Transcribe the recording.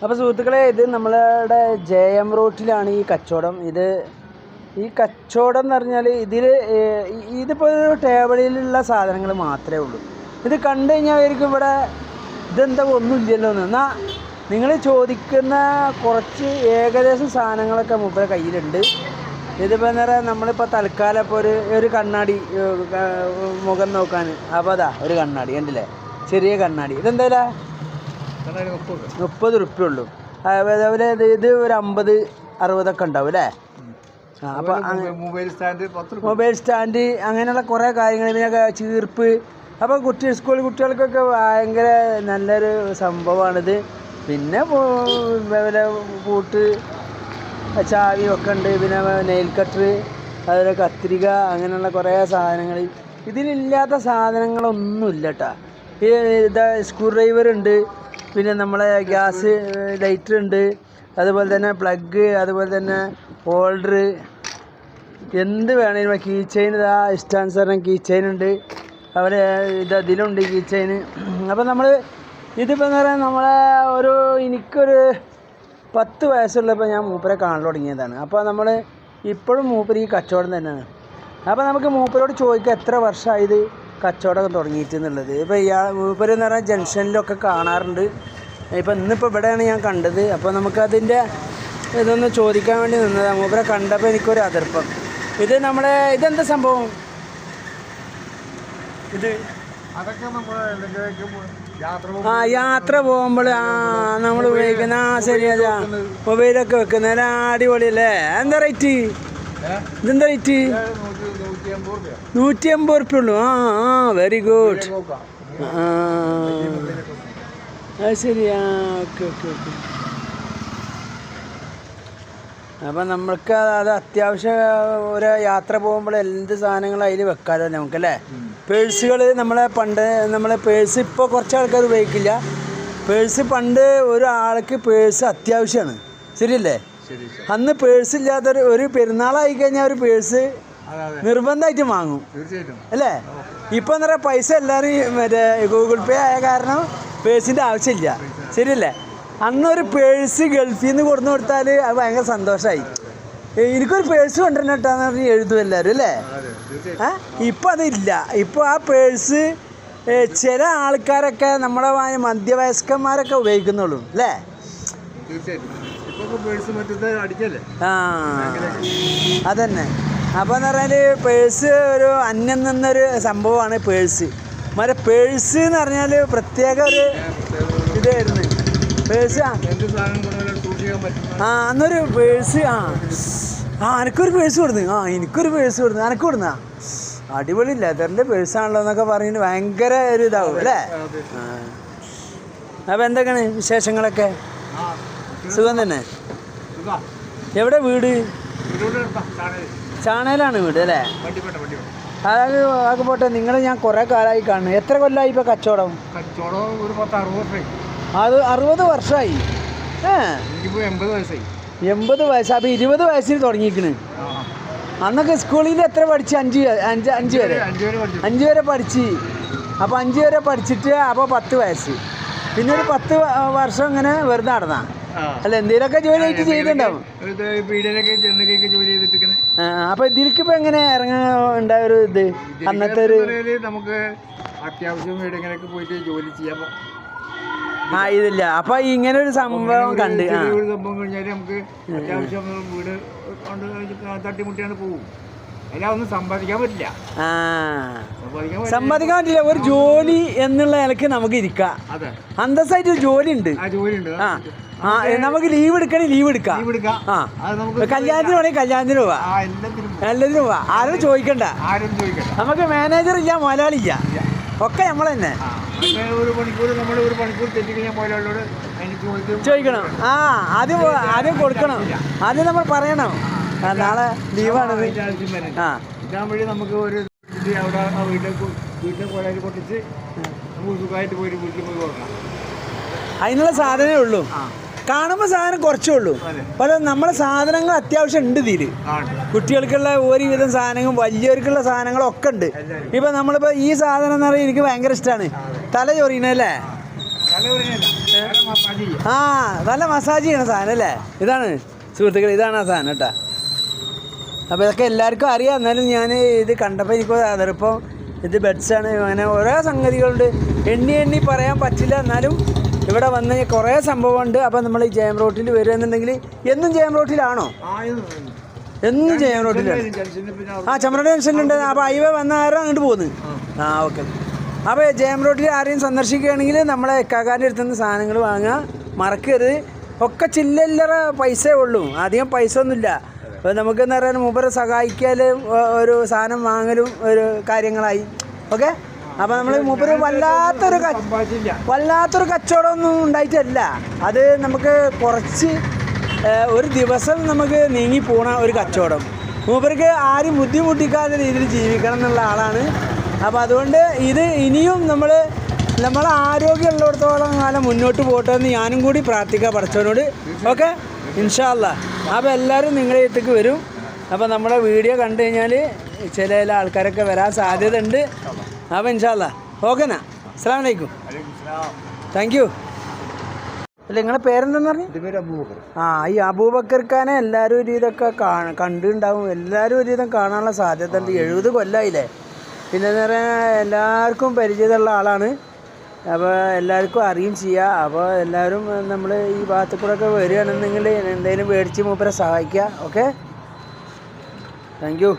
അപ്പോൾ സുഹൃത്തുക്കളെ, ഇത് നമ്മളുടെ JM റൂട്ടിലാണ് ഈ കച്ചവടം. ഈ കച്ചവടം എന്ന് പറഞ്ഞാൽ ഇതിപ്പോൾ ഒരു ടേബിളിലുള്ള സാധനങ്ങൾ മാത്രമേ ഉള്ളൂ. ഇത് കണ്ടു കഴിഞ്ഞാൽ അവർക്ക് ഇവിടെ ഇതെന്താ ഒന്നുമില്ലല്ലോ എന്നാൽ നിങ്ങൾ ചോദിക്കുന്ന കുറച്ച് ഏകദേശം സാധനങ്ങളൊക്കെ മൂപ്പരുടെ കയ്യിലുണ്ട്. ഇതിപ്പോൾ എന്താ പറയുക, നമ്മളിപ്പോൾ തൽക്കാലം ഇപ്പോൾ ഒരു കണ്ണാടി മുഖം നോക്കാൻ, അപ്പോൾ അതാ ഒരു കണ്ണാടി കണ്ടില്ലേ, ചെറിയ കണ്ണാടി. ഇതെന്തായാ 30 റുപ്യ ഉള്ളൂ. അതേപോലെ ഇത് ഒരു 50-60 ഉണ്ടാവും അല്ലേ? അപ്പോൾ മൊബൈൽ സ്റ്റാൻഡ് അങ്ങനെയുള്ള കുറേ കാര്യങ്ങൾ, പിന്നെ ചീർപ്പ്. അപ്പോൾ സ്കൂൾ കുട്ടികൾക്കൊക്കെ ഭയങ്കര നല്ലൊരു സംഭവമാണിത്. പിന്നെ പൂട്ട്, ചാവി ഒക്കെ ഉണ്ട്. പിന്നെ നെയിൽ കട്ടർ, അതുപോലെ കത്രിക, അങ്ങനെയുള്ള കുറേ സാധനങ്ങൾ. ഇതിലില്ലാത്ത സാധനങ്ങളൊന്നുമില്ല കേട്ടോ. ഇതാ സ്ക്രൂ ഡ്രൈവർ ഉണ്ട്, പിന്നെ നമ്മളെ ഗ്യാസ് ലൈറ്റർ ഉണ്ട്, അതുപോലെ തന്നെ പ്ലഗ്, അതുപോലെ തന്നെ ഹോൾഡർ, എന്ത് വേണമെങ്കിലും. കീ ചെയിൻ, ഇതാ ഇഷ്ടാനുസരണം കീ ചെയിൻ ഉണ്ട്. അതുപോലെ ഇതിലുണ്ട് കീ ചെയിൻ. അപ്പോൾ ഇതിപ്പോൾ എന്ന് പറയാൻ എനിക്കൊരു 10 വയസ്സുള്ളപ്പോൾ ഞാൻ മൂപ്പരെ കാണൽ തുടങ്ങിയതാണ്. അപ്പോൾ ഇപ്പോഴും മൂപ്പര് ഈ കച്ചവടം തന്നെയാണ്. അപ്പോൾ നമുക്ക് മൂപ്പരോട് ചോദിക്കാം എത്ര വർഷമായത് കച്ചവടം തുടങ്ങിയിട്ട് എന്നുള്ളത്. ഇപ്പോൾ മൂപ്പര് എന്ന് പറഞ്ഞാൽ ജംഗ്ഷനിലൊക്കെ കാണാറുണ്ട്. ഇപ്പം ഇന്നിപ്പോൾ ഇവിടെയാണ് ഞാൻ കണ്ടത്. അപ്പോൾ നമുക്കതിൻ്റെ ഇതൊന്ന് ചോദിക്കാൻ വേണ്ടി നിന്നതാണ്. മൂപ്പരെ കണ്ടപ്പോൾ എനിക്കൊരു അതിർപ്പം. ഇതെന്താ സംഭവം? യാത്ര പോകുമ്പോൾ നമ്മൾ ഉപയോഗിക്കുന്ന ശരിയാ മൊബൈലൊക്കെ വെക്കുന്ന അടിപൊളിയല്ലേ? എന്താ റേറ്റ്? ഇതെന്താ റേറ്റ്? 150 റുപ്യ ഉള്ളൂ. Very good. അത് ശരിയാ. ഓക്കെ. അപ്പം നമ്മൾക്ക് അത് അത്യാവശ്യം ഒരു യാത്ര പോകുമ്പോൾ എന്ത് സാധനങ്ങളും അതിൽ വെക്കാമല്ലോ നമുക്കല്ലേ? പേഴ്സുകൾ നമ്മളെ പേഴ്സ് ഇപ്പോൾ കുറച്ച് ആൾക്കാർ ഉപയോഗിക്കില്ല. പേഴ്സ് പണ്ട് ഒരാൾക്ക് പേഴ്സ് അത്യാവശ്യമാണ്, ശരിയല്ലേ? അന്ന് പേഴ്സ് ഇല്ലാത്തൊരു ഒരു പെരുന്നാളായി കഴിഞ്ഞാൽ ഒരു പേഴ്സ് നിർബന്ധമായിട്ടും വാങ്ങും അല്ലേ? ഇപ്പം എന്താ പറയുക, പൈസ എല്ലാവരും ഗൂഗിൾ പേ ആയ കാരണം പേഴ്സിൻ്റെ ആവശ്യമില്ല, ശരിയല്ലേ? അന്നൊരു പേഴ്സ് ഗൾഫിൽ നിന്ന് കൊടുന്നു കൊടുത്താൽ അത് ഭയങ്കര സന്തോഷമായി. എനിക്കൊരു പേഴ്സ് കൊണ്ടുവരണം കേട്ടാന്ന് പറഞ്ഞ് എഴുതും എല്ലാവരും അല്ലേ? ഇപ്പം അതില്ല. ഇപ്പോൾ ആ പേഴ്സ് ചില ആൾക്കാരൊക്കെ നമ്മളെ മധ്യവയസ്കന്മാരൊക്കെ ഉപയോഗിക്കുന്നുള്ളൂ അല്ലേ? അതന്നെ. അപ്പോൾ എന്ന് പറഞ്ഞാൽ പേഴ്സ് ഒരു അന്യം നിന്നൊരു സംഭവമാണ് പേഴ്സ്. പേഴ്സ് എന്ന് പറഞ്ഞാൽ പ്രത്യേക ഒരു ഇതായിരുന്നു പേഴ്സ്. അന്നൊരു പേഴ്സ് എനിക്കൊരു പേഴ്സ് കൊടുത്തു. എനിക്കൊരു പേഴ്സ് കൊടുത്തു. എനക്ക് കൊടുന്നാ അടിപൊളി ലെതറിൻ്റെ പേഴ്സാണല്ലോ എന്നൊക്കെ പറഞ്ഞിട്ട് ഭയങ്കര ഒരു ഇതാവും അല്ലേ? അപ്പോൾ എന്തൊക്കെയാണ് വിശേഷങ്ങളൊക്കെ? സുഖം തന്നെ. എവിടെ വീട്? ചാണയിലാണ് വീട് അല്ലേ? അതൊക്കെ പോട്ടെ. ഞാൻ കുറേ കാലമായി കാണുന്നു. എത്ര കൊല്ലമായി ഇപ്പോൾ കച്ചവടം? അത് 60 വർഷമായി. 80 വയസ്സ്. അപ്പോൾ 20 വയസ്സിൽ തുടങ്ങിയിരിക്കണ്. അന്നൊക്കെ സ്കൂളിൽ എത്ര പഠിച്ച്? 5 വരെ പഠിച്ച്. അപ്പോൾ 5 വരെ പഠിച്ചിട്ട് അപ്പോൾ 10 വയസ്സ്. പിന്നെ ഒരു 10 വർഷം ഇങ്ങനെ വെറുതെ നടന്നാ അല്ല? എന്തെങ്കിലുമൊക്കെ ജോലി ആയിട്ട് ചെയ്തിട്ടുണ്ടാവും. അപ്പോൾ ഇതിലേക്കിപ്പോൾ എങ്ങനെ ഇറങ്ങാൻ ഉണ്ടായ ഒരു ഇത് അന്നത്തെ ഒരു നമുക്ക് അത്യാവശ്യം വീടെങ്കിലൊക്കെ പോയിട്ട് ജോലി ചെയ്യാൻ ഇതില്ല. അപ്പൊ ഇങ്ങനെ ഒരു സംഭവം കണ്ട് സംഭവം കഴിഞ്ഞാൽ നമുക്ക് അത്യാവശ്യം വീട് കൊണ്ട് തട്ടിമുട്ടിയാണ് പോകും. എല്ലാം ഒന്നും സമ്പാദിക്കാൻ പറ്റില്ല. സമ്പാദിക്കാൻ പറ്റില്ല. ഒരു ജോലി എന്നുള്ള നിലക്ക് നമുക്ക് ഇരിക്കാം. അന്തസ്സായിട്ട് ജോലി ഉണ്ട്. നമുക്ക് ലീവ് എടുക്കണേ ലീവ് എടുക്കാം. കല്യാണത്തിന് വേണമെങ്കിൽ കല്യാണത്തിന് പോവാ, എല്ലാത്തിനും പോവാ. ആരും ചോദിക്കണ്ട. നമുക്ക് മാനേജർ ഇല്ല, മുതലാളില്ല, ഒക്കെ നമ്മൾ തന്നെ ചോദിക്കണം. ആദ്യം കൊടുക്കണം. ആദ്യം നമ്മൾ പറയണം നാളെ ലീവാണത്. ഇതാൻ വഴി നമുക്ക് ഒരു അവിടെ വീട്ടിലെ കോലായി പൊട്ടിച്ച് നമുക്ക് സുഖമായിട്ട് പോയി വീട്ടിൽ പോയി കൊടുക്കണം. അതിനുള്ള സാധനമേ ഉള്ളൂ. കാണുമ്പോൾ സാധനം കുറച്ചേ ഉള്ളൂ. പക്ഷേ നമ്മളെ സാധനങ്ങൾ അത്യാവശ്യം ഉണ്ട് ഇതിൽ. കുട്ടികൾക്കുള്ള ഒരുവിധം സാധനങ്ങളും വലിയവർക്കുള്ള സാധനങ്ങളൊക്കെ ഉണ്ട്. ഇപ്പം നമ്മളിപ്പോൾ ഈ സാധനം എന്ന് പറയുന്നത് എനിക്ക് ഭയങ്കര ഇഷ്ടമാണ്. തല ചൊറിയണല്ലേ? ആ നല്ല മസാജ് ചെയ്യണ സാധനം അല്ലേ? ഇതാണ് സുഹൃത്തുക്കൾ, ഇതാണ് ആ സാധനം കേട്ടോ. അപ്പോൾ ഇതൊക്കെ എല്ലാവർക്കും അറിയാം, എന്നാലും ഞാൻ ഇത് കണ്ടപ്പോൾ എനിക്ക് അതിപ്പോൾ ഇത് ബെഡ്സാണ്. അങ്ങനെ ഓരോ സംഗതികളുണ്ട്, എണ്ണി പറയാൻ പറ്റില്ല. എന്നാലും ഇവിടെ വന്ന് കുറേ സംഭവമുണ്ട്. അപ്പോൾ നമ്മൾ ഈ ജയം റോട്ടിൽ വരികയെന്നുണ്ടെങ്കിൽ എന്നും ജയം റോട്ടിലാണോ? എന്നും ജയം റോട്ടിലാണ്. ചമ്രവട്ട ജംഗ്ഷനിലുണ്ട്. അപ്പോൾ ഹൈവേ വന്ന ആരും അങ്ങോട്ട് പോകുന്നു. ഓക്കെ. അപ്പോൾ ജയം റോട്ടിൽ ആരെയും സന്ദർശിക്കുകയാണെങ്കിൽ നമ്മളെ ഇക്കാക്കാൻ്റെ അടുത്ത് നിന്ന് സാധനങ്ങൾ വാങ്ങുക, മറക്കരുത്. ഒക്കെ ചില്ലറ പൈസയേ ഉള്ളൂ, അധികം പൈസ ഒന്നുമില്ല. അപ്പോൾ നമുക്കെന്ന് പറയാൻ മൂപ്പരെ സഹായിക്കാലും ഒരു സാധനം വാങ്ങലും ഒരു കാര്യങ്ങളായി. ഓക്കെ. അപ്പോൾ നമ്മൾ മൂപ്പര് വല്ലാത്തൊരു കച്ചവടമൊന്നും ഉണ്ടായിട്ടല്ല, അത് നമുക്ക് കുറച്ച് ഒരു ദിവസം നമുക്ക് നീങ്ങി പോണ ഒരു കച്ചവടം. മൂപ്പർക്ക് ആരും ബുദ്ധിമുട്ടിക്കാത്ത രീതിയിൽ ജീവിക്കണം എന്നുള്ള ആളാണ്. അപ്പോൾ അതുകൊണ്ട് ഇത് ഇനിയും നമ്മളെ ആരോഗ്യമുള്ളിടത്തോളം കാലം മുന്നോട്ട് പോട്ടെ എന്ന് ഞാനും കൂടി പ്രാർത്ഥിക്കാം പഠിച്ചവനോട്. ഓക്കെ, ഇൻഷാ അല്ലാഹ്. അപ്പോൾ എല്ലാവരും നിങ്ങളുടെ അടുത്തേക്ക് വരും. അപ്പോൾ നമ്മുടെ വീഡിയോ കണ്ടു കഴിഞ്ഞാൽ ചില ആൾക്കാരൊക്കെ വരാൻ സാധ്യത ഉണ്ട്. അപ്പോൾ ഇൻഷാ അല്ലാഹ്. ഓക്കെന്നാ, അസ്സലാമു അലൈക്കും. Thank you. അല്ല, നിങ്ങളുടെ പേരെന്താന്ന് പറഞ്ഞു? ഈ അബൂബക്കർ ഖാനെ എല്ലാവരും ഒരു ഇതൊക്കെ കണ്ടിട്ടുണ്ടാവും, എല്ലാവരും ഒരു വിധം കാണാനുള്ള സാധ്യത ഉണ്ട്. 70 കൊല്ലമായില്ലേ. പിന്നെ എന്ന് പറഞ്ഞാൽ എല്ലാവർക്കും പരിചയമുള്ള ആളാണ്. അപ്പോൾ എല്ലാവർക്കും അറിയും ചെയ്യാം. അപ്പോൾ എല്ലാവരും നമ്മൾ ഈ ഭാഗത്തു കൂടെ ഒക്കെ വരികയാണെന്നുണ്ടെങ്കിൽ എന്തെങ്കിലും മേടിച്ച് മൂപ്പരെ സഹായിക്കുക. Okay, thank you.